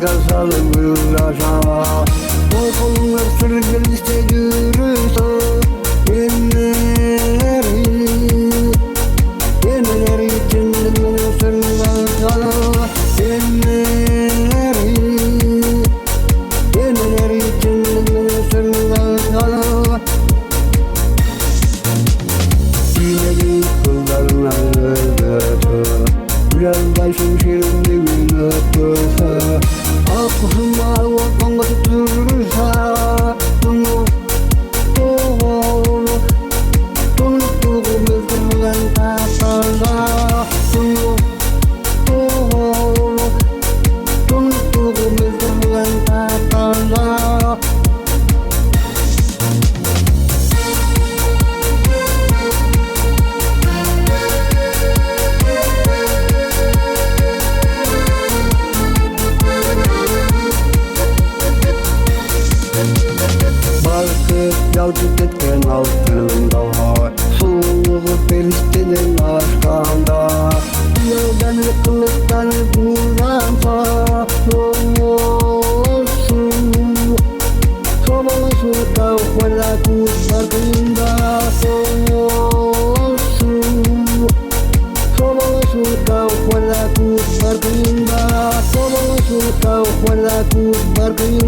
salım güllaşa Korkulunlar sürgün iste yürüse Yenneleri için beni sürgün sana Yenneleri için beni sürgün sana Yine kıllarına öldürdü Biraz başım şimdi gülüyorsa Aklımda ortamda tutulursa Bunu Tunuttuğumuzdan taparsa Bunu Tunuttuğumuzdan taparsa Bakıp yalçık etken altında Soğuk periştenin aşkında Yoldan kılıktan buransa Soğusun Soğusun kavvala kutlarında Soğusun Soğusun kavvala kutlarında Soğusun kavvala kutlarında